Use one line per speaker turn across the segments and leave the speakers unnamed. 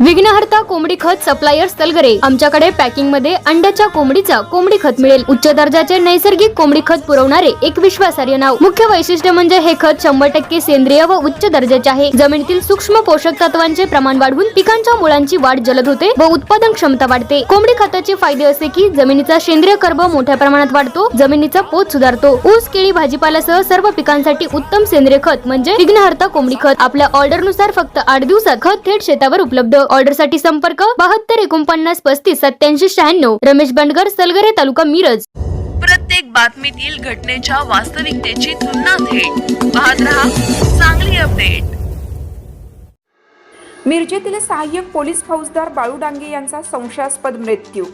विघ्नहर्ता कोंबडी खत सप्लायर सलगरे। आमच्याकडे पॅकिंग मध्ये अंड्याच्या कोंबडीचा कोंबडी खत मिळेल। उच्च दर्जाचे नैसर्गिक कोंबडी खत पुरवणारे एक विश्वासार्ह नाव। मुख्य वैशिष्ट्य म्हणजे हे खत 100% सेंद्रिय व उच्च दर्जाचे आहे। जमिनीतील सूक्ष्म पोषक तत्वांचे प्रमाण वाढवून पिकांच्या मुळांची वाढ जलद होते व उत्पादन क्षमता वाढते। कोंबडी खताचे फायदे असे की जमिनीचा सेंद्रिय कर्ब मोठ्या प्रमाणात वाढतो, जमिनीचा पोत सुधारतो। ऊस, केळी, भाजीपाल्यासह सर्व पिकांसाठी उत्तम सेंद्रिय खत म्हणजे विघ्नहर्ता कोंबडी खत। आपल्या ऑर्डर नुसार फक्त 8 दिवसात खत थेट शेतावर उपलब्ध। ऑर्डर साठी संपर्क 72 49 35 87 96। रमेश बंडगर, सलगरे, तालुका मिरज।
प्रत्येक बातमीतील घटनेच्या वास्तविकतेची तुलना थेट पाहत रहा चांगली अपडेट।
मिरजेतील सहाय्यक पोलीस फौजदार बाळू डांगे यांचा संशयास्पद मृत्यू।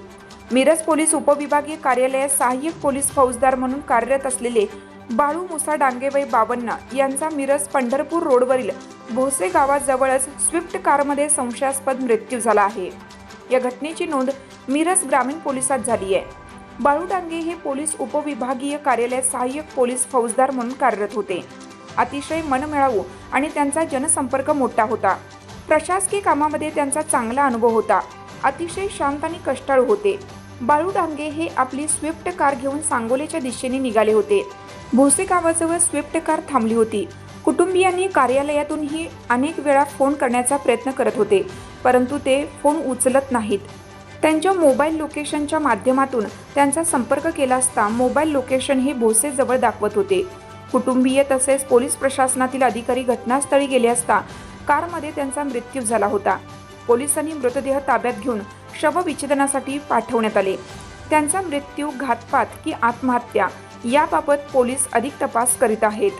मिरज पोलीस उपविभागीय कार्यालयात सहाय्यक पोलीस फौजदार म्हणून कार्यरत असलेले बाळू मुसा डांगे वय 52 यांचा मिरज पंढरपूर रोडवरील भोसे गावाजवळच स्विफ्ट कारमध्ये संशयास्पद मृत्यू झाला आहे। या घटनेची नोंद मिरज ग्रामीण पोलिसात झाली आहे। बाळू डांगे हे पोलीस उपविभागीय कार्यालयात सहाय्यक पोलीस फौजदार म्हणून कार्यरत होते। अतिशय मनमिळावू आणि त्यांचा जनसंपर्क मोठा होता। प्रशासकीय कामामध्ये त्यांचा चांगला अनुभव होता। अतिशय शांत आणि कष्टाळू होते। बाळू डांगे हे आपली स्विफ्ट कार घेऊन सांगोलेच्या दिशेने निघाले होते। भोसे गावाजवळ स्विफ्ट कार थांबली होती। कुटुंबियांनी कार्यालयातूनही अनेक वेळा फोन करण्याचा प्रयत्न करत होते, परंतु ते फोन उचलत नाहीत। त्यांच्या मोबाईल लोकेशनच्या माध्यमातून त्यांचा संपर्क केला असता मोबाईल लोकेशन हे भोसे जवळ दाखवत होते। कुटुंबीय तसेच पोलीस प्रशासनातील अधिकारी घटनास्थळी गेले असता कारमध्ये त्यांचा मृत्यू झाला होता। पोलिसांनी मृतदेह ताब्यात घेऊन शवविच्छेदनासाठी पाठवण्यात आले। त्यांचा मृत्यू घातपात की आत्महत्या याबाबत पोलीस अधिक तपास करीत आहेत।